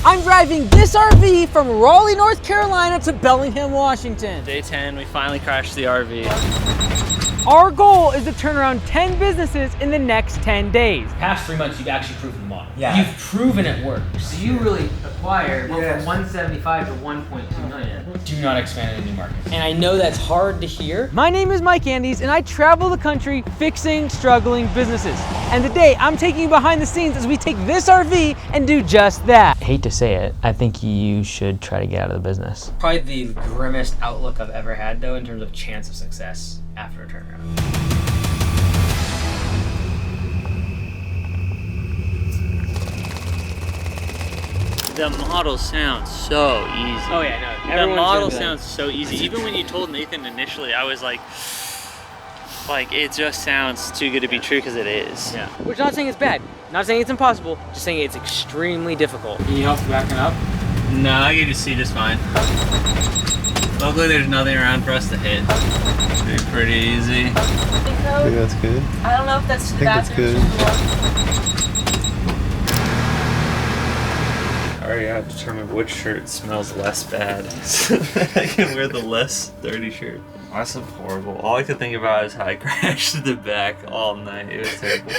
I'm driving this RV from Raleigh, North Carolina to Bellingham, Washington. Day 10, we finally crashed the RV. Our goal is to turn around 10 businesses in the next 10 days. Past 3 months, you've actually proven the model. Yeah. You've proven it works. So you really acquired went from 175 to 1.2 million. Do not expand into new markets. And I know that's hard to hear. My name is Mike Andes, and I travel the country fixing struggling businesses. And today, I'm taking you behind the scenes as we take this RV and do just that. I hate to say it, I think you should try to get out of the business. Probably the grimmest outlook I've ever had, though, in terms of chance of success after a turnaround. The model sounds so easy. Oh yeah, no. The model sounds so easy. Even when you told Nathan initially, I was like it just sounds too good to be true because it is. Yeah. Which not saying it's bad, not saying it's impossible, just saying it's extremely difficult. Can you help backing up? No, I can just see just fine. Luckily, there's nothing around for us to hit. Should be pretty easy. I think that's good. I don't know if that's the bathroom. I already have to determine which shirt smells less bad so that I can wear the less dirty shirt. That's horrible. All I could think about is how I crashed to the back all night. It was terrible.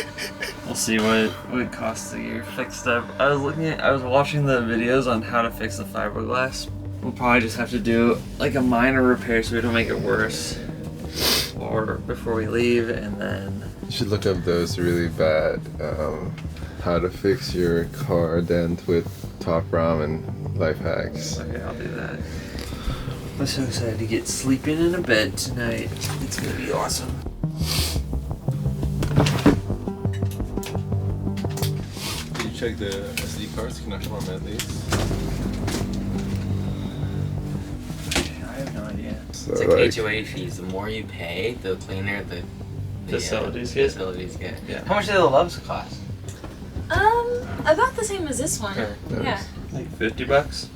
We'll see what it costs to get fixed up. I was watching the videos on how to fix the fiberglass. We'll probably just have to do like a minor repair so we don't make it worse, or before we leave, and then you should look up those really bad how to fix your car dent with Top Ramen life hacks. Okay, I'll do that. I'm so excited to get sleeping in a bed tonight. It's gonna be awesome. Did you check the SD cards connection on at least? I have no idea. So it's like HOA fees. The more you pay, the cleaner the facilities get. Yeah. How much do the loves cost? About the same as this one. Okay. Yeah. Like $50?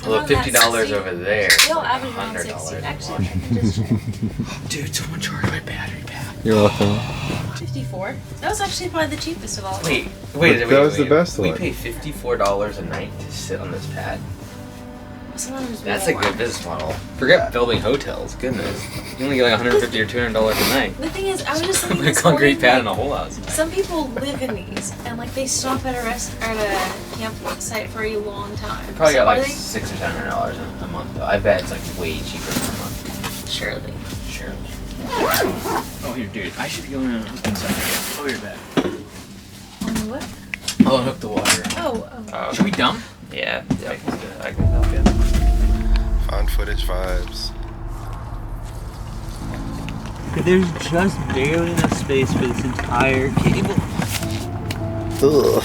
Well, $50 over there. They all average around $60. $100. Actually, I can just check. Dude, someone charged my battery pack. You're welcome. 54. That was actually probably the cheapest of all. Wait. That was the best one. We pay $54 a night to sit on this pad. Sometimes That's a good business model. Forget building hotels. Goodness, you only get like $150 or $200 a night. The thing is, I was just thinking A this concrete morning, pad in a whole house. some people live in these, and like they stop at a campsite for a long time. Probably So got like are they- $600 or $700 a month though. I bet it's like way cheaper per month. Surely. Sure. Oh, here, dude. I should go in and hook inside again. Oh, you're bad. On the what? I'll hook the water. Oh. Should we dump? Yeah, I can help you. Found footage vibes. There's just barely enough space for this entire cable. Ugh.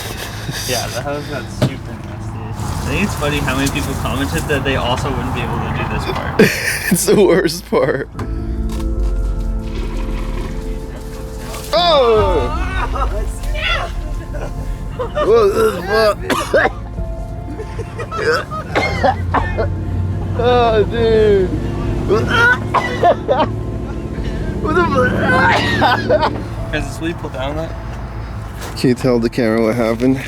Yeah, the house got super messy. I think it's funny how many people commented that they also wouldn't be able to do this part. It's the worst part. Oh! Oh, dude. What the Has the sweet pulled down that? Can you tell the camera what happened?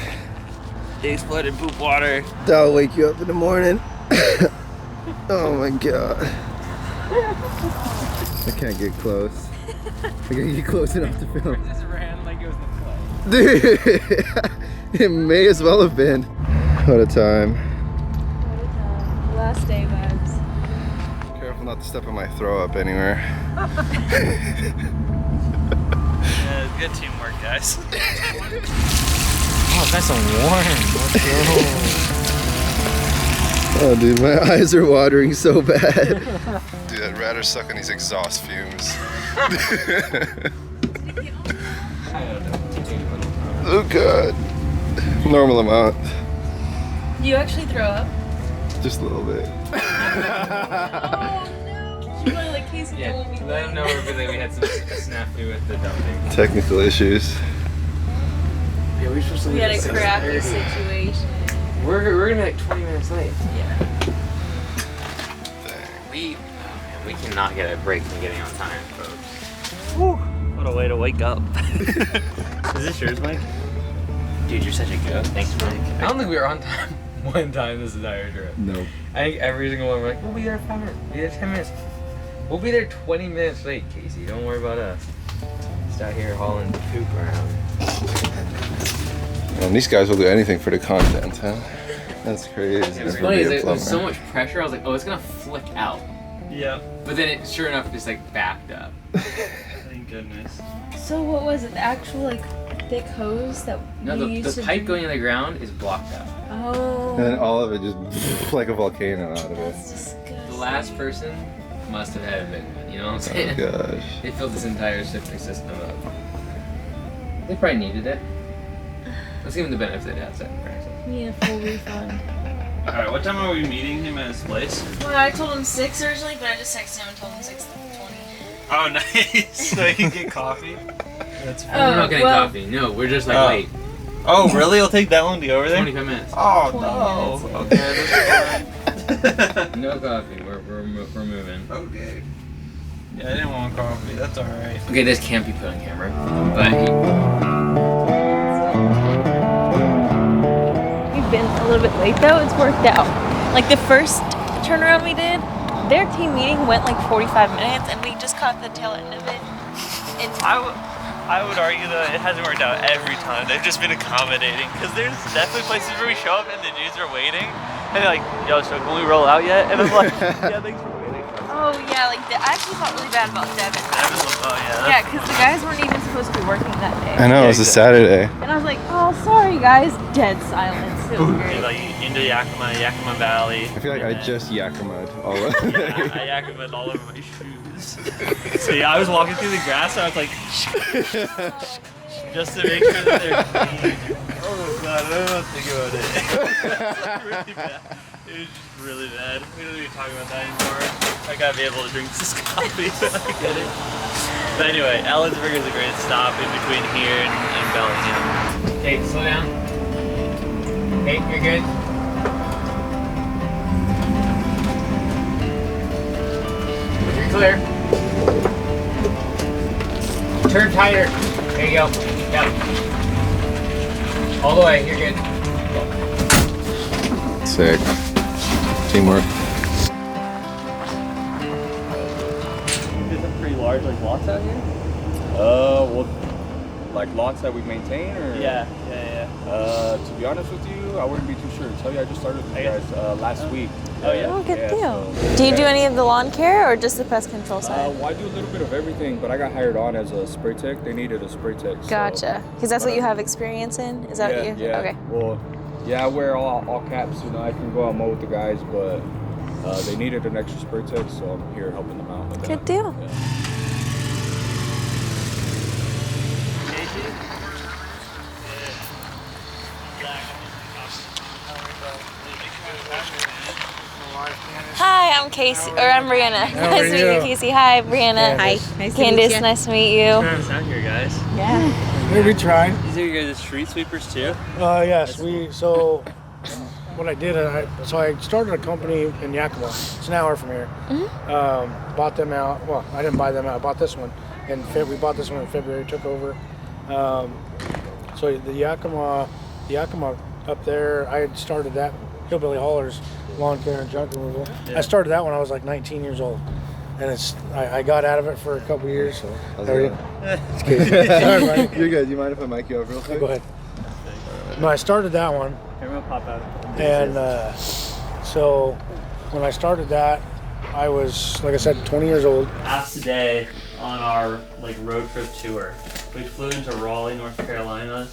They exploded poop water. That'll wake you up in the morning. Oh my god. I can't get close. I can't get close enough to film. Just ran like it was the Dude, it may as well have been. What a time. Last day vibes. Careful not to step on my throw up anywhere. Yeah, good teamwork, guys. Oh, it's nice and warm. Let's go. Oh dude, my eyes are watering so bad. Dude, I'd rather suck on these exhaust fumes. Oh god. Normal amount. Do you actually throw up? Just a little bit. Oh no! You really like Casey told me. Let them know everything. We had some snafu with the dumping. Technical issues. Yeah, we're supposed to We leave had at a 6:30. crappy situation. We're gonna be like 20 minutes late. Yeah. We cannot get a break from getting on time, folks. Whew, what a way to wake up. Is this yours, Mike? Dude, you're such a goat. Thanks, Mike. I don't think we were on time one time this entire trip. Nope. I think every single one we're like, we'll be there 5 minutes, we'll be there 10 minutes. We'll be there 20 minutes late, Casey. Don't worry about us. Just out here hauling poop around. And these guys will do anything for the content, huh? That's crazy. It was funny, is there was so much pressure, I was like, oh, it's gonna flick out. Yep. But then it, sure enough, just like backed up. Thank goodness. So what was it? The actual like thick hose that No, you used the to pipe drink? going in the ground is blocked up. Oh. And then all of it just like a volcano out of it. That's disgusting. The last person must have had a big one, you know what I'm Oh saying? gosh. They filled this entire septic system up. They probably needed it. Let's give them the benefit of the doubt, second practice. Need a full refund. Alright, what time are we meeting him at his place? Well, I told him 6 originally, but I just texted him and told him 6:20. Oh, nice. So he can get coffee? That's fine. Oh, We're not getting well- coffee. No, we're just like Oh. late. Oh, really? It'll take that long to go over there? 25 minutes. Oh, 20 no. Okay, that's fine. No coffee. We're moving. Okay. Yeah, I didn't want coffee. That's alright. Okay, this can't be put on camera, but We've been a little bit late though. It's worked out. Like the first turnaround we did, their team meeting went like 45 minutes, and we just caught the tail end of it. And I would argue that it hasn't worked out every time. They've just been accommodating. Because there's definitely places where we show up and the dudes are waiting. And they're like, yo, so can we roll out yet? And I'm like, yeah, thanks for waiting. oh yeah, like I actually felt really bad about Devin. Oh, yeah. Yeah, because the guys weren't even supposed to be working that day. I know, it was a Saturday. And I was like, oh, sorry guys. Dead silence. It was great. Like into Yakima Valley. I feel like I just Yakima'd all of Yeah, I Yakima'd all over my shoes. So yeah, I was walking through the grass and I was like, just to make sure that they're clean. Oh god, I don't know what to think about it. It's really bad. It was just really bad. We don't even talk about that anymore. I gotta be able to drink this coffee when I get it. But anyway, Ellensburg is a great stop in between here and Bellingham. okay, slow down. Okay, you're good. You're clear. Turn tighter. There you go. Yep. All the way. You're good. Sick. Teamwork. Is it pretty large like lots out here? Well, like lots that we maintain, or Yeah. to be honest with you, I wouldn't be too sure. Tell you, I just started with you guys last week. Oh, yeah? Oh, good Yeah, deal. so- Do you do any of the lawn care or just the pest control side? Well, I do a little bit of everything, but I got hired on as a spray tech. They needed a spray tech. so- Gotcha. Because that's what you have experience in? Is that yeah, what you? yeah. Okay. Well, yeah, I wear all caps. You know, I can go out and mow with the guys, but they needed an extra spray tech, so I'm here helping them out with that. Good deal. Yeah. Hi, I'm Casey, or I'm Brianna. Nice to meet you, Casey. Hi, Brianna. Hi, nice to meet Candace, you. nice to meet you. It's out here, guys. Yeah. We tried. These are your guys' street sweepers too? Yes, so what I did, I started a company in Yakima. It's an hour from here. Bought them out. Well, I didn't buy them out. I bought this one. We bought this one in February. Took over. So the Yakima up there, I had started that Hillbilly Haulers lawn care and junk removal. Yeah. I started that when I was like 19 years old, and I got out of it for a couple years. So How's there it you going? go. Sorry, Brian. You're good. You mind if I mic you up real quick? Go ahead. No, I started that one. I'm gonna pop out. And so when I started that, I was, like I said, 20 years old. Half today on our like road trip tour. We flew into Raleigh, North Carolina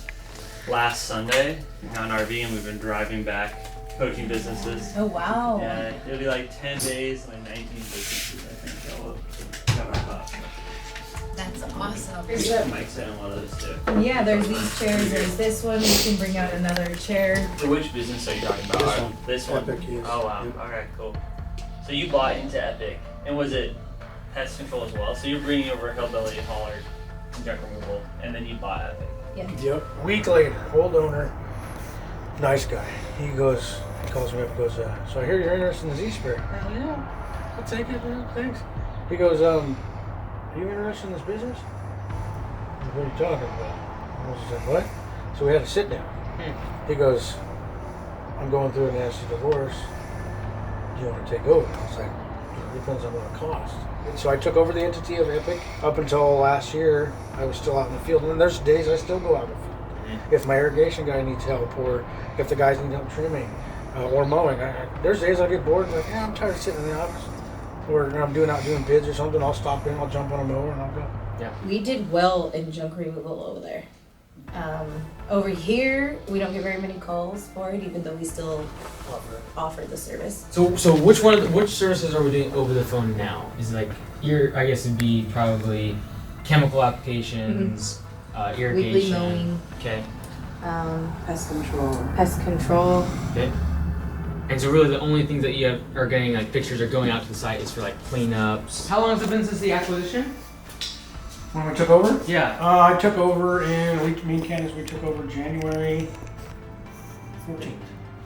last Sunday. We got an RV and we've been driving back, coaching businesses. Oh wow. Yeah, it'll be like 10 days, like 19 businesses, I think. That will cover up. That's awesome. Mike's in one of those too. Yeah, there's these chairs. There's this one. You can bring out another chair. So which business are you talking about? This one. This one? Epic, yes. Oh wow. Yep. Okay, cool. So you bought into Epic, and was it pest control as well? So you're bringing over Hillbilly Hauler and junk removal, and then you bought Epic. Yep. A week later, old owner, nice guy. He calls me up and goes, so I hear you're interested in the Z-Spray. Yeah, I'll take it, man. Thanks. He goes, are you interested in this business? What are you talking about? I was like, what? So we had to sit down. He goes, I'm going through a nasty divorce. Do you want to take over? I was like, it depends on what it costs. And so I took over the entity of Epic. Up until last year, I was still out in the field. And then there's days I still go out in the field. If my irrigation guy needs help, or if the guys need help trimming or mowing, there's days I get bored and like, yeah, I'm tired of sitting in the office. Or I'm out doing bids or something, I'll stop in, I'll jump on a mower and I'll go. Yeah. We did well in junk removal over there. Over here, we don't get very many calls for it, even though we still offer the service. So which services are we doing over the phone now? Is it like I guess it'd be probably chemical applications, irrigation. Weekly mowing. Okay. Pest control. Okay. And so really the only things that you are getting like pictures or going out to the site is for like cleanups. How long has it been since the acquisition? When we took over? Yeah. I took over me and Candace, we took over January 14th.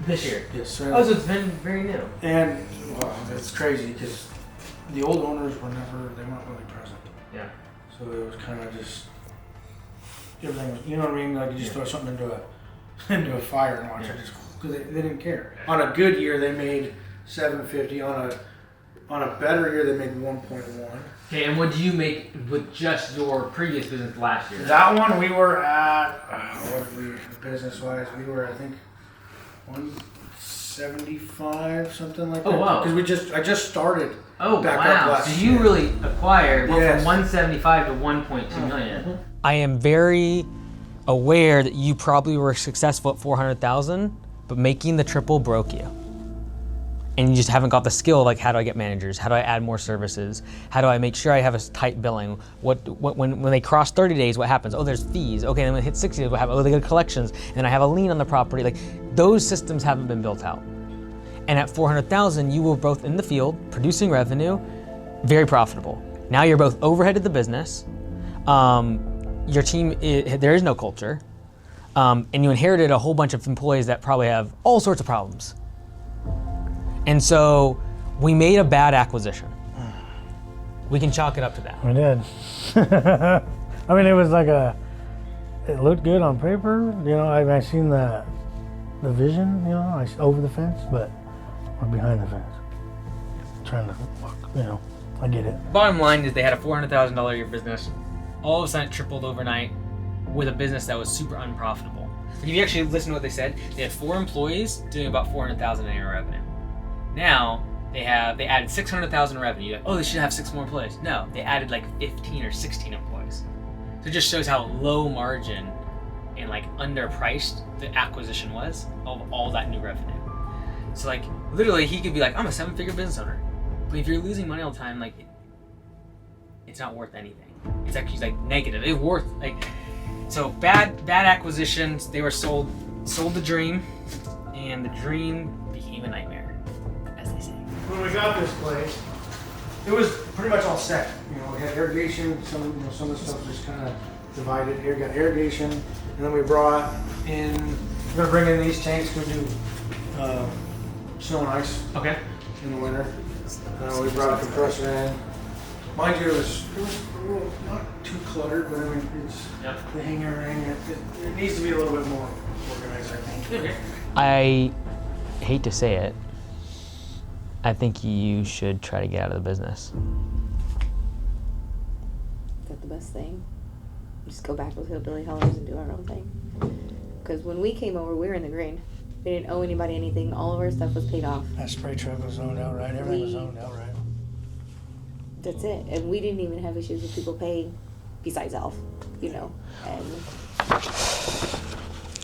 This year? Yes, sir. Oh, so it's been very new. And, well, it's crazy because the old owners they weren't really present. Yeah. So it was kind of just, everything was, you know what I mean? Like you just throw something into a fire and watch it just, because they didn't care. On a good year, they made $750. On a better year, they made 1.1. Okay, and what do you make with just your previous business last year? That one we were at, what were we, business-wise, we were, I think, 175, something like that. Oh, wow. Because I just started back up wow. last So year. you really acquired Yes. from 175 to 1.2 million. I am very aware that you probably were successful at 400,000, but making the triple broke you. And you just haven't got the skill, like how do I get managers? How do I add more services? How do I make sure I have a tight billing? When they cross 30 days, what happens? Oh, there's fees. Okay, then when it hits 60 days, what happens? Oh, they get collections, and then I have a lien on the property. Like, those systems haven't been built out. And at 400,000, you were both in the field, producing revenue, very profitable. Now you're both overhead of the business. Your team, there is no culture. And you inherited a whole bunch of employees that probably have all sorts of problems. And so we made a bad acquisition. We can chalk it up to that. We did. I mean, it was like it looked good on paper. You know, I seen the vision, you know, over the fence, but we're behind the fence. Trying to walk, you know, I get it. Bottom line is they had a $400,000 a year business. All of a sudden it tripled overnight with a business that was super unprofitable. If you actually listen to what they said, they had 4 employees doing about $400,000 in annual revenue. Now they added $600,000 in revenue. Like, oh, they should have 6 more employees. No, they added like 15 or 16 employees. So it just shows how low margin and like underpriced the acquisition was of all that new revenue. So like literally he could be like, I'm a 7-figure business owner. But if you're losing money all the time, like it's not worth anything. It's actually like negative. It's worth like, so bad acquisitions. They were sold the dream, and the dream became a nightmare, as they say. When we got this place, it was pretty much all set. You know, we had irrigation. Some of the stuff was kind of divided. Here, we got irrigation, and then we brought in. We're gonna bring in these tanks. We do snow and ice. Okay. In the winter. We brought a compressor in. Mind you, it was not too cluttered, but I mean, it's the hanger ring. It needs to be a little bit more organized, I think. Okay. I hate to say it, I think you should try to get out of the business. Is that the best thing? Just go back with hillbilly hollers and do our own thing? Because when we came over, we were in the green. We didn't owe anybody anything. All of our stuff was paid off. That spray truck was owned outright. Everything was owned outright. That's it. And we didn't even have issues with people paying besides Alf, you know. And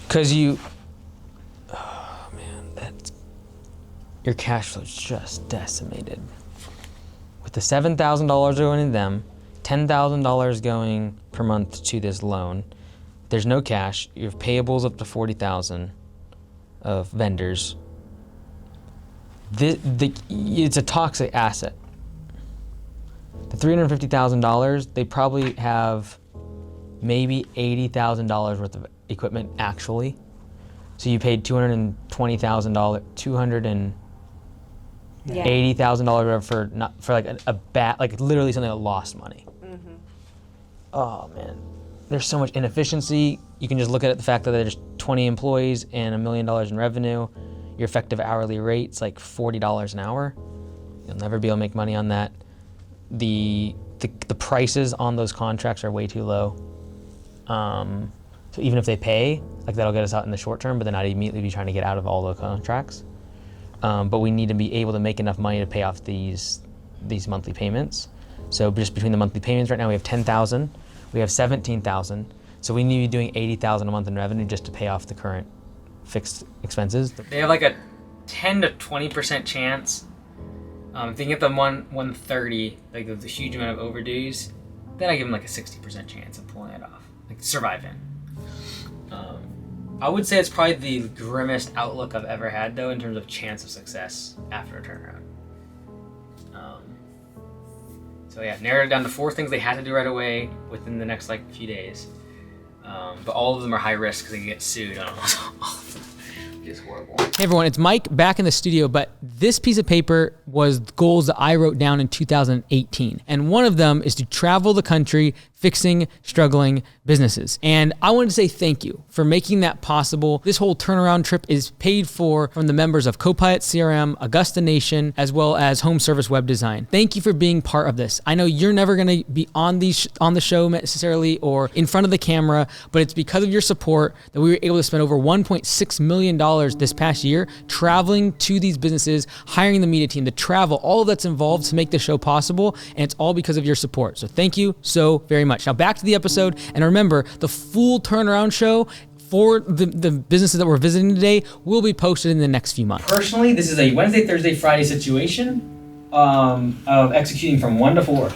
Because oh man, your cash flow's just decimated. With the $7,000 going to them, $10,000 going per month to this loan, there's no cash. You have payables up to $40,000 of vendors. It's a toxic asset. The $350,000, they probably have maybe $80,000 worth of equipment actually. So you paid $220,000, $280,000 for like a bat, like literally something that lost money. mm-hmm. Oh man, there's so much inefficiency. You can just look at the fact that there's 20 employees and $1 million in revenue. your effective hourly rate's like $40 an hour. You'll never be able to make money on that. The prices on those contracts are way too low. So even if they pay, like that'll get us out in the short term, but then I'd immediately be trying to get out of all the contracts. But we need to be able to make enough money to pay off these monthly payments. So just between the monthly payments right now, we have 10,000, we have 17,000. So we need to be doing 80,000 a month in revenue just to pay off the current fixed expenses. They have like a 10 to 20% chance. If they get them 130, like the huge amount of overdues, then I give them like a 60% chance of pulling it off, like surviving. I would say it's probably the grimmest outlook I've ever had, though, in terms of chance of success after a turnaround. So yeah, narrowed it down to 4 things they had to do right away within the next like few days. But all of them are high risk because they can get sued on almost all of them. It's horrible. Hey everyone, it's Mike back in the studio, but this piece of paper was goals that I wrote down in 2018. And one of them is to travel the country fixing struggling businesses. And I wanted to say thank you for making that possible. This whole turnaround trip is paid for from the members of Copilot CRM, Augusta Nation, as well as Home Service Web Design. Thank you for being part of this. I know you're never gonna be on the show necessarily or in front of the camera, but it's because of your support that we were able to spend over $1.6 million this past year traveling to these businesses, hiring the media team, the travel, all of that's involved to make the show possible, and it's all because of your support. So thank you so very much. Now back to the episode, and remember, the full turnaround show for the businesses that we're visiting today will be posted in the next few months. Personally, this is a Wednesday, Thursday, Friday situation of executing from 1 to 4.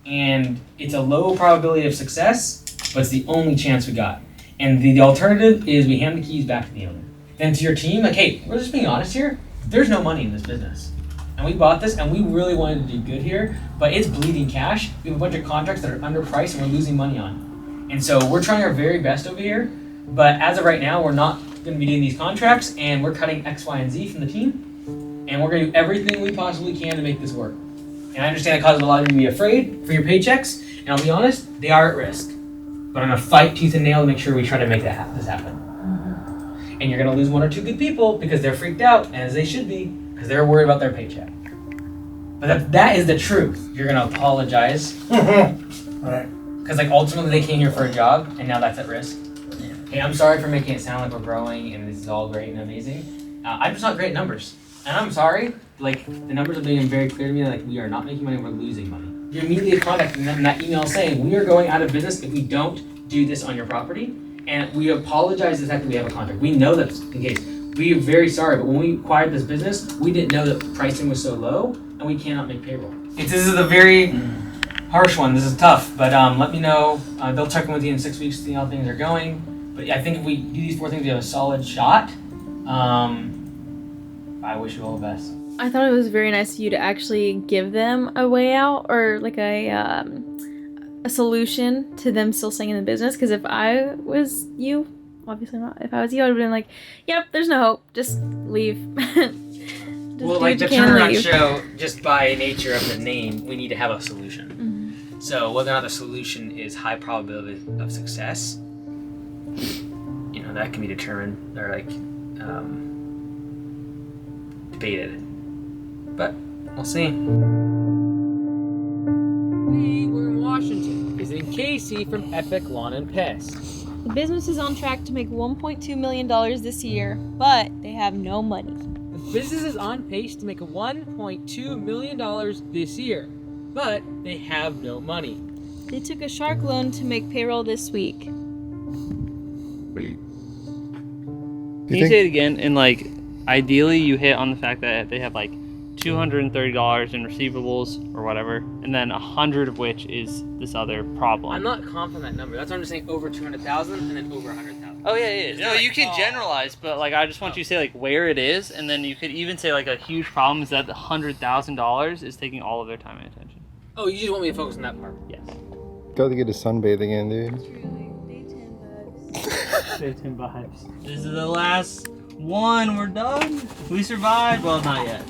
And it's a low probability of success, but it's the only chance we got. And the alternative is we hand the keys back to the owner. Then to your team, like, hey, we're just being honest here. There's no money in this business. And we bought this and we really wanted to do good here, but it's bleeding cash. We have a bunch of contracts that are underpriced and we're losing money on. And so we're trying our very best over here, but as of right now, we're not gonna be doing these contracts and we're cutting X, Y, and Z from the team. And we're gonna do everything we possibly can to make this work. And I understand it causes a lot of you to be afraid for your paychecks, and I'll be honest, they are at risk. But I'm gonna fight tooth and nail to make sure we try to make this happen. And you're gonna lose 1 or 2 good people because they're freaked out, as they should be, because they're worried about their paycheck. But that is the truth. You're gonna apologize. Right. Because like ultimately they came here for a job and now that's at risk. Hey, I'm sorry for making it sound like we're growing and this is all great and amazing. I'm just not great at numbers. And I'm sorry, like the numbers have been very clear to me, like we are not making money, we're losing money. You immediately contacted them in that email saying, we are going out of business if we don't do this on your property. And we apologize for the fact that we have a contract. We know that's the case. We are very sorry, but when we acquired this business, we didn't know that pricing was so low and we cannot make payroll. This is a very harsh one, this is tough, but let me know. They'll check in with you in 6 weeks to see how things are going. But I think if we do these 4 things, we have a solid shot. I wish you all the best. I thought it was very nice of you to actually give them a way out or like a solution to them still staying in the business. Because if I was you, obviously not, if I was you, I would have been like, yep, there's no hope, just leave. Well, like the turnaround show, just by nature of the name, we need to have a solution. Mm-hmm. So whether or not the solution is high probability of success, you know, that can be determined or like debated. But we'll see. We're in Washington, visiting Casey from Epic Lawn and Pest. The business is on track to make $1.2 million this year, but they have no money. The business is on pace to make $1.2 million this year, but they have no money. They took a shark loan to make payroll this week. Wait. Can you say it again? And like, ideally, you hit on the fact that they have like $230 in receivables or whatever, and then 100 of which is this other problem. I'm not confident in that number. That's why I'm just saying over 200,000 and then over 100,000. Oh yeah. No, you can generalize, but like I just want you to say like where it is, and then you could even say like a huge problem is that the $100,000 is taking all of their time and attention. Oh, you just want me to focus on that part? Yes. Got to get a sunbathing in, dude. Day 10 vibes. This is the last one. We're done. We survived. Well, not yet.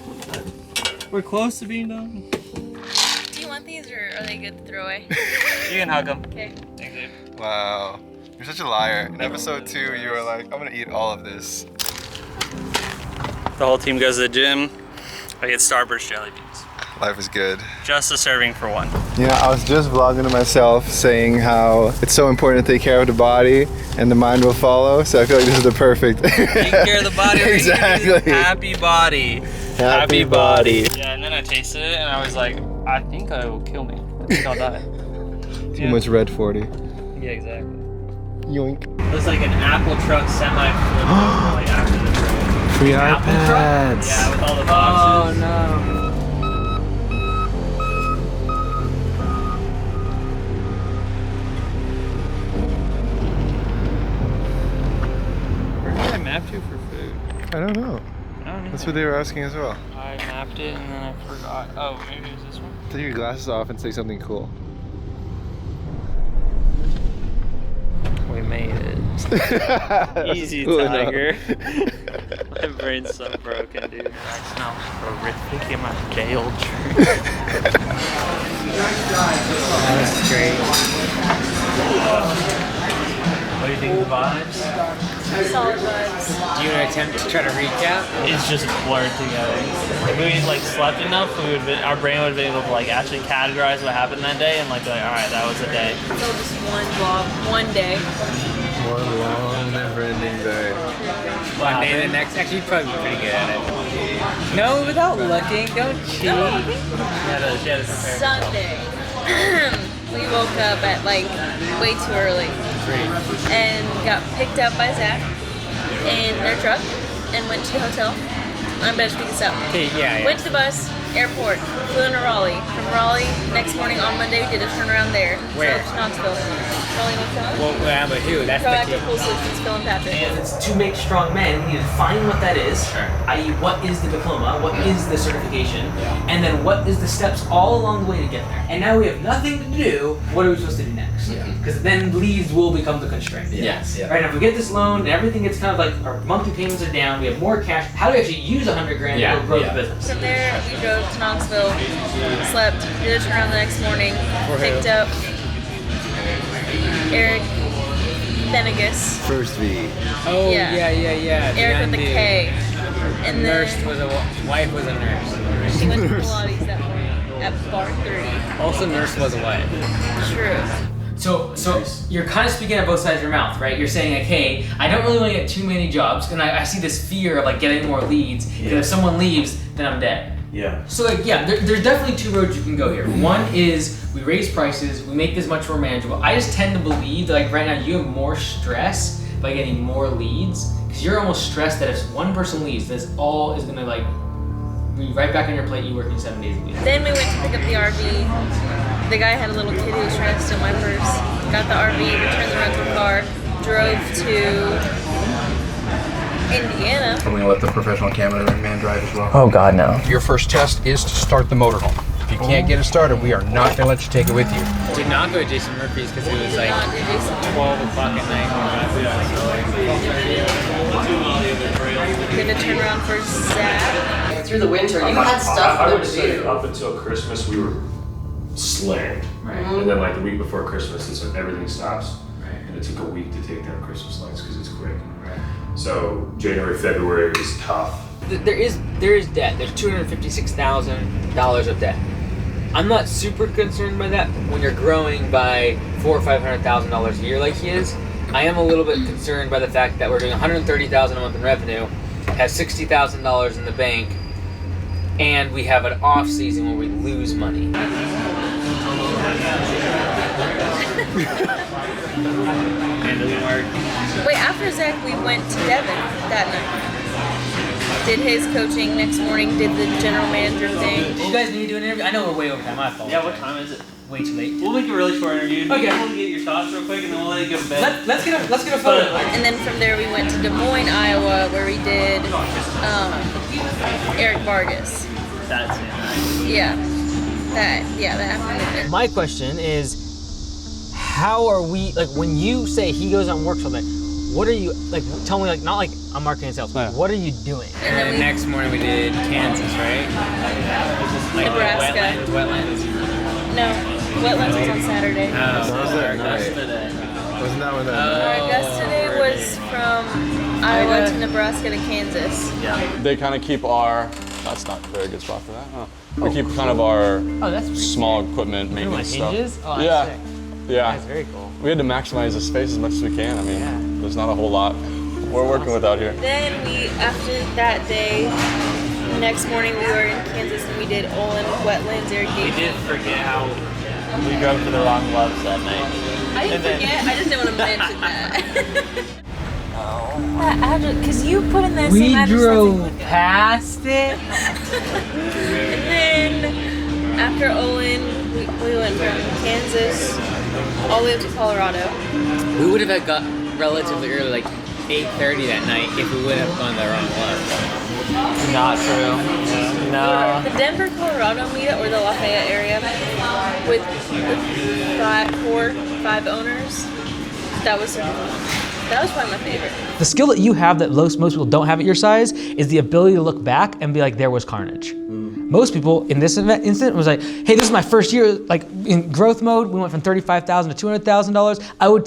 We're close to being done. Do you want these or are they good to throw away? You can hug them. Okay. Thanks, dude. Wow. You're such a liar. In episode 2, you were like, I'm going to eat all of this. The whole team goes to the gym. I get Starburst jelly beans. Life is good. Just a serving for one. You know, I was just vlogging to myself saying how it's so important to take care of the body and the mind will follow. So I feel like this is the perfect. Take care of the body. Exactly. Happy body. Happy body. Yeah, and then I tasted it and I was like, I think it will kill me. I think I'll die. Too much red 40. Yeah, exactly. Yoink. It was like an Apple truck semi-flip like after the trip. Free Apple iPads. Yeah, with all the boxes. Oh no. Where did I map to for food? I don't know. I don't know. That's what they were asking as well. I mapped it and then I forgot. Oh, maybe it was this one? Take your glasses off and say something cool. We made it. Easy, cool Tiger. My brain's so broken, dude. That smells horrific in my jail shirt. That's great. What do you think of the vibes? Solid vibes. Do you want to attempt to try to recap? It's just blurred together. If we like slept enough, our brain would have been able to like actually categorize what happened that day and like all right, that was a day. So just one vlog, one day. One long, never-ending day. One day, the next. Actually, you'd probably be pretty good at it. No, without looking. Don't cheat. She had to prepare. Sunday. We woke up at like way too early and got picked up by Zach in their truck and went to the hotel. I'm better speak this up. Okay, yeah. Went to the bus, airport, flew into Raleigh. From Raleigh, next morning on Monday, we did a turnaround there. Where? So, Knoxville. Raleigh, North Carolina. Well, but who? That's the Proactive key. Pool Solutions, Phil and Patrick. And it's to make strong men, we need to find what that is, i.e. what is the diploma, what is the certification, and then what is the steps all along the way to get there. And now we have nothing to do, what are we supposed to do next? Because then leads will become the constraint. Yes. Right now, if we get this loan and everything gets kind of like, our monthly payments are down, we have more cash, how do we actually use $100 grand to grow the business? From there, we drove to Knoxville, slept, did a turnaround the next morning, picked up Eric Benegas. First V. Oh, Yeah. yeah. Eric with a Beyond K. And Nurse then was a wife was a nurse. she went to Pilates that morning at bar 30. Also, nurse was a wife. True. So you're kind of speaking at both sides of your mouth, right? You're saying like, hey, I don't really want to get too many jobs, and I see this fear of like getting more leads, because if someone leaves, then I'm dead. Yeah. So like, yeah, there's definitely two roads you can go here. One is we raise prices, we make this much more manageable. I just tend to believe that like right now you have more stress by getting more leads, because you're almost stressed that if one person leaves, this all is gonna like be right back on your plate. You working 7 days a week. Then we went to pick up the RV. The guy had a little kid who was trying to steal my purse. Got the RV, returned the rental car, drove to Indiana. I'm gonna let the professional cameraman drive as well. Oh God, no. Your first test is to start the motorhome. If you can't get it started, we are not gonna let you take it with you. Did not go to Jason Murphy's because it was like Not did Jason. 12 o'clock at night. Did a turnaround for Zach. Through the winter, you had stuff I for them would to say do. up until Christmas we were slammed. Right. And then like the week before Christmas, it's like everything stops. And it took a week to take down Christmas lights because it's quick. So January, February was tough. There is debt. There's $256,000 of debt. I'm not super concerned by that when you're growing by $400,000 or $500,000 a year like he is. I am a little bit concerned by the fact that we're doing $130,000 a month in revenue, have $60,000 in the bank, and we have an off season where we lose money. Wait, after Zach, we went to Devin that night. Did his coaching next morning, did the general manager thing. Do you guys need to do an interview? I know we're way over time. My fault. Yeah, what time is it? Way too late. We'll make a really short interview. Okay. We'll get your thoughts real quick and then we'll let you go to bed. Let's get a photo. And then from there we went to Des Moines, Iowa, where we did Eric Vargas. That's it, right? Yeah. That afternoon. My question is, how are we, like, when you say he goes out and works all day, what are you, like, tell me, like, not like I'm marketing and sales, what are you doing? And then the we next morning we did Kansas, right? Nebraska. Wetlands. No, Wetlands was on Saturday. Oh, That was that night. Today. Wasn't that one that Our Augusta Day was from Iowa to Nebraska to Kansas. They kind of keep our. That's not a very good spot for that. Huh? We keep kind of our small equipment maintenance stuff. Hinges? Oh, that's Yeah. sick. Yeah. That's very cool. We had to maximize the space as much as we can. I mean, there's not a whole lot we're working with out here. Then after that day, the next morning we were in Kansas and we did Olin wetlands irrigation. We did forget how we drove for the wrong gloves that night. I didn't forget, I just didn't want to mention that. That address, because you put in that same address. We drove past it. And then after Olin, we went from Kansas all the way up to Colorado. We would have got relatively early, like 8:30 that night, if we would have gone the wrong way. Not true. No. The Denver, Colorado meetup, or the Lafayette area, with five owners, that was super fun. That was probably my favorite. The skill that you have that most people don't have at your size is the ability to look back and be like, there was carnage. Most people in this incident was like, hey, this is my first year like in growth mode. We went from $35,000 to $200,000.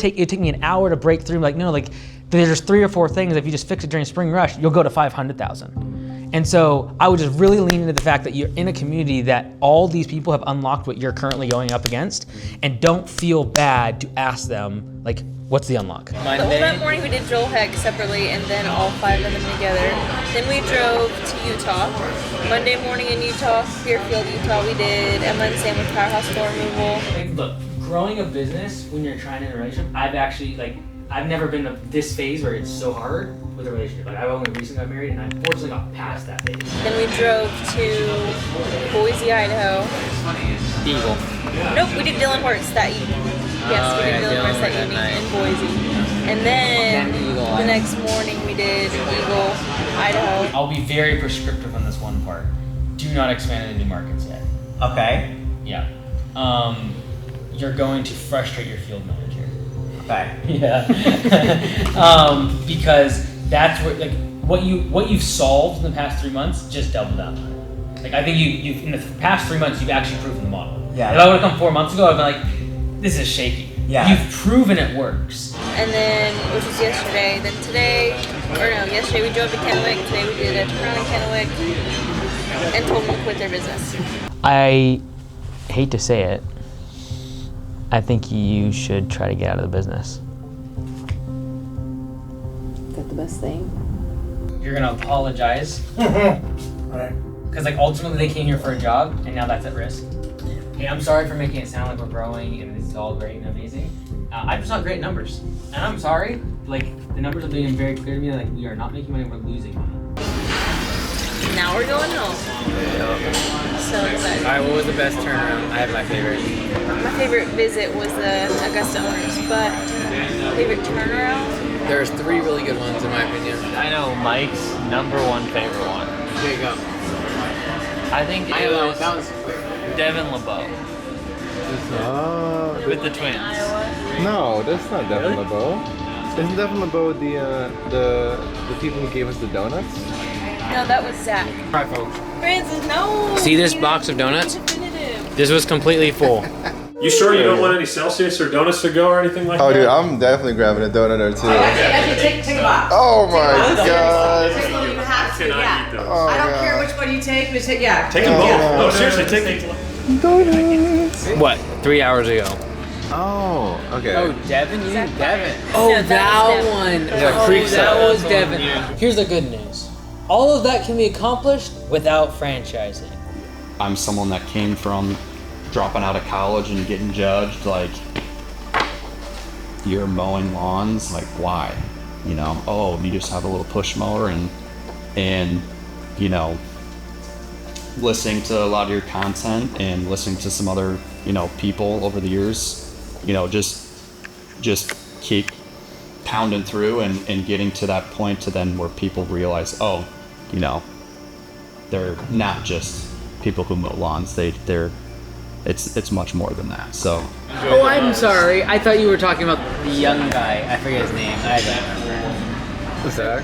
It'd take me an hour to break through. Like, no, like there's 3 or 4 things. If you just fix it during spring rush, you'll go to 500,000. And so I would just really lean into the fact that you're in a community that all these people have unlocked what you're currently going up against, and don't feel bad to ask them, like, what's the unlock? The that morning we did Joel Heck separately and then all 5 of them together. Then we drove to Utah. Monday morning in Utah, Spearfield, Utah, we did Emma and Sam with Powerhouse Floor Removal. Like, look, growing a business when you're trying in a relationship, I've never been to this phase where it's so hard with a relationship. Like, I've only recently got married and I fortunately got past that phase. Then we drove to Boise, Idaho. Eagle. Nope, we did Dylan Hortz that evening. Yes, we did Dylan Hortz that evening in Boise. And then the next morning we did Eagle, Idaho. I'll be very prescriptive on this one part. Do not expand into new markets yet. Okay. Yeah. You're going to frustrate your field manager. Okay. Yeah. Because that's what what you've solved in the past 3 months, just double down on it. Like, I think you've in the past 3 months you've actually proven the model. Yeah. If I would have come 4 months ago, I'd be like, this is shaky. Yeah. You've proven it works. And then, which was yesterday, yesterday we drove to Kennewick, today we did a turn in Kennewick, and told them to quit their business. I hate to say it, I think you should try to get out of the business. Is that the best thing? You're gonna apologize. Because like ultimately they came here for a job and now that's at risk. Hey, I'm sorry for making it sound like we're growing and it's all great and amazing. I'm just not great at numbers. And I'm sorry, like the numbers are being very clear to me that like we are not making money, we're losing money. Now we're going home. So excited. Alright, what was the best turnaround? I have my favorite. My favorite visit was the Augusta owners, but favorite turnaround? There's 3 really good ones in my opinion. I know Mike's #1 favorite one. There you go. I think it was Devin LeBeau with the twins. No, that's not Devin LeBeau. Isn't Devin LeBeau the people who gave us the donuts? No, that was Zach. Alright, folks. Francis, no! See this box of donuts? Definitive. This was completely full. You sure you don't want any Celsius or donuts to go or anything like that? Oh, dude, I'm definitely grabbing a donut or two. Actually, take a box. Oh my god. You have to, yeah. Eat those. Oh, I don't God. care which one you take, but take, yeah. Take them both. No, seriously, take them. Donuts. What? 3 hours ago. Oh, okay. Oh, Devin? You Zach Devin. Oh, Oh, that was one. Devin. Oh, Creek that side. was Devin. Here's the good news. All of that can be accomplished without franchising. I'm someone that came from dropping out of college and getting judged like you're mowing lawns, like why? You know, oh, you just have a little push mower and you know, listening to a lot of your content and listening to some other, you know, people over the years, you know, just keep pounding through and getting to that point to then where people realize, oh, you know, they're not just people who mow lawns. It's much more than that. So. Oh, I'm sorry. I thought you were talking about the young guy. I forget his name. I don't remember. Zach?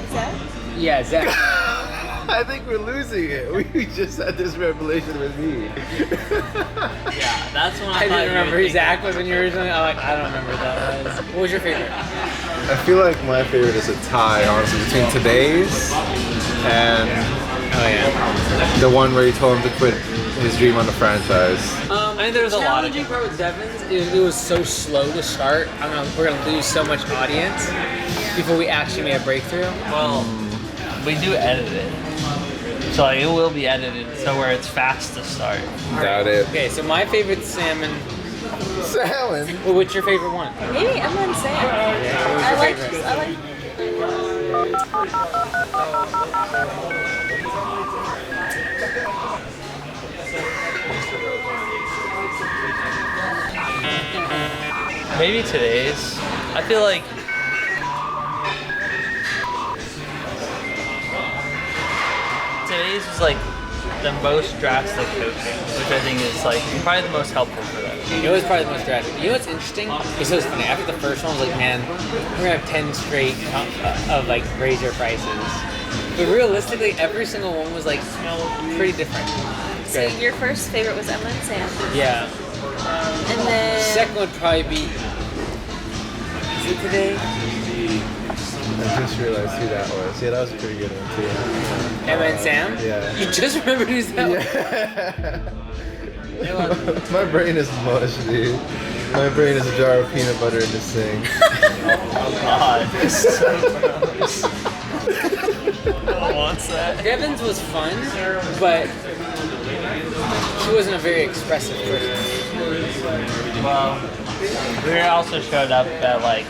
Yeah, Zach. I think we're losing it. We just had this revelation with me. Yeah, that's when I didn't remember who Zach was when you originally. I don't remember what that was. What was your favorite? I feel like my favorite is a tie, honestly, between today's and the one where he told him to quit his dream on the franchise. I mean, there was a lot of. The challenging part with Devon's is it was so slow to start. We're gonna lose so much audience before we actually made a breakthrough. Well, we do edit it, so like, it will be edited so where it's fast to start. Got it. Okay, so my favorite salmon. Salmon. Well, what's your favorite one? Maybe Emma Sam. Yeah, what was your favorite? I like. Maybe today's. I feel like today's was like the most drastic coaching, which I think is like probably the most helpful for them. It was probably the most drastic. You know what's interesting? It's so funny. After the first one, I was like, man, we're gonna have 10 straight of like raise your prices. But realistically, every single one was like pretty different. So your first favorite was Emma and Sam. Yeah. And then Second would probably be. Is it today? I just realized who that was. Yeah, that was a pretty good one too. Emma and Sam? Yeah. You just remembered who's that Yeah. My brain is mush, dude. My brain is a jar of peanut butter in the sink. Oh God, it's so gross. Who wants that? Devon's was fun, but she wasn't a very expressive person. Well, we also showed up at like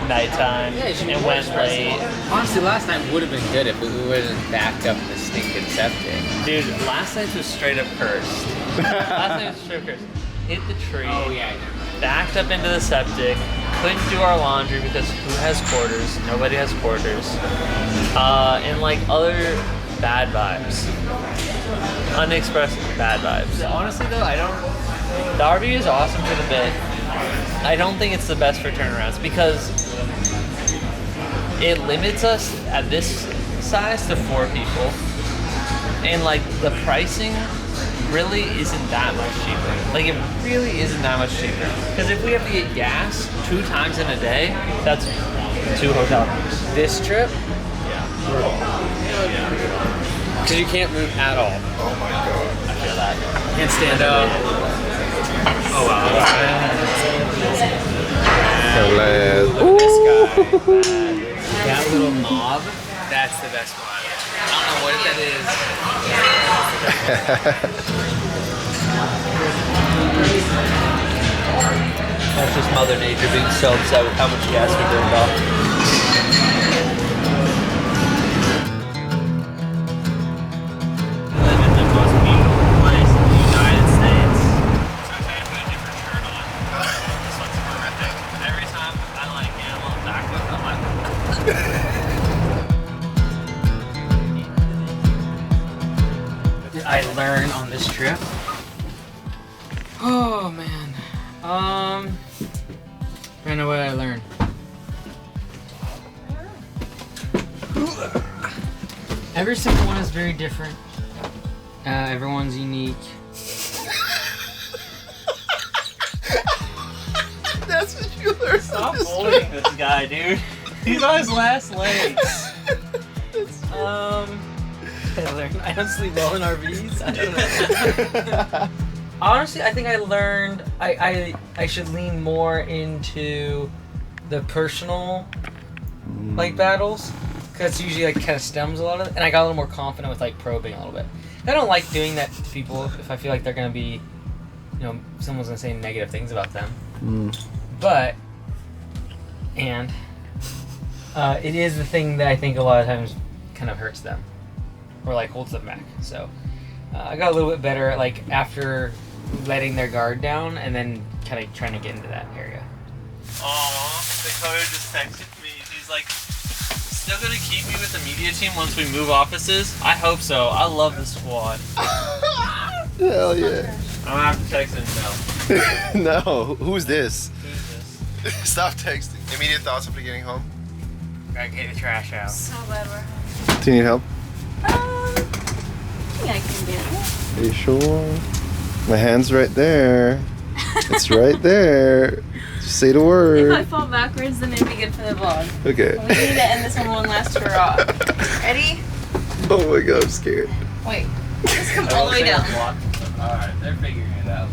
nighttime and went late. Honestly, last night would have been good if we wasn't backed up the stinking septic. Dude, last night was straight up cursed. Last night was straight up cursed. Hit the tree. Oh yeah, I know. Backed up into the septic. Couldn't do our laundry because who has quarters? Nobody has quarters. And like other bad vibes. Unexpressed bad vibes. Honestly though, the RV is awesome for the bit. I don't think it's the best for turnarounds because it limits us at this size to 4 people. And like the pricing really isn't that much cheaper. Like it really isn't that much cheaper. Because if we have to get gas 2 times in a day, that's 2 hotel rooms. This trip? Yeah. Because you can't move at all. Oh my god. I feel that. Can't stand up. Oh wow. Look at this guy. That little knob, that's the best one. I don't know what that is. That's just Mother Nature being so upset with how much gas we burned off. Live in the most beautiful place in the United States. Sometimes I put a different shirt on. This one's horrific. Every time I like get a little backward, I'm like. Did I learn on this trip? Oh man. I don't know what I learned. Every single one is very different. Everyone's unique. That's what you learned. Stop bullying this guy, dude. He's on his last legs. I don't sleep well in RVs. I don't know. Honestly, I think I learned I should lean more into the personal like battles because usually like kind of stems a lot of it, and I got a little more confident with like probing a little bit. I don't like doing that to people if I feel like they're gonna be, you know, someone's gonna say negative things about them. But it is the thing that I think a lot of times kind of hurts them or like holds them back. So I got a little bit better like after letting their guard down and then kind of trying to get into that area. Aw, Dakota just texted me. He's like, still gonna keep me with the media team once we move offices? I hope so. I love the squad. Hell yeah. I'm gonna have to text him now. No, who's this? Who's this? Stop texting. Immediate thoughts after getting home? Gotta get the trash out. So bad we're Do you need help? Are you sure? My hand's right there. It's right there. Just say the If I word. fall backwards, then it'd be good for the vlog. Okay. We need to end this one last hurrah. Ready? Oh my god, I'm scared. Wait. Let's come all the way down. Alright, they're figuring it out.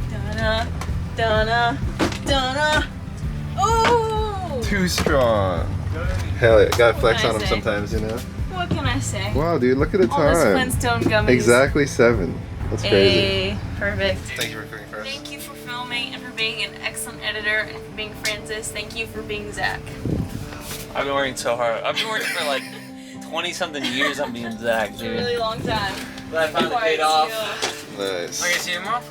Donna, Donna, Donna. Oh! Too strong. Hell yeah, gotta flex can I on him say? sometimes, you know? What can I say? Wow, dude, look at the All those time. Flintstone gummies. Exactly 7. That's crazy. Hey, perfect. Thank you for cooking for us. Thank you for filming and for being an excellent editor and for being Francis. Thank you for being Zach. I've been working so hard. I've been working for like 20 something years on being Zach, It's a dude. really long time. But I finally paid off. Nice. Am I gonna see you tomorrow?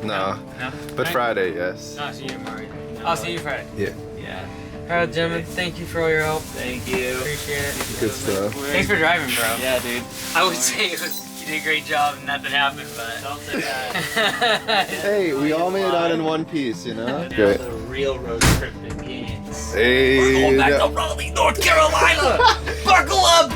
No. No? But Right? Friday, yes. No, I'll see you tomorrow. I'll see you Friday. Yeah. Yeah. Alright, gentlemen, thank you for all your help. Thank you. Appreciate it. Good stuff. Thanks for driving, bro. Yeah, dude. I would say it was, you did a great job and nothing happened, but. Don't say that. Hey, we all made it out in one piece, you know? Now Great. the real road trip begins. Hey. We're going back to Raleigh, North Carolina. Buckle up.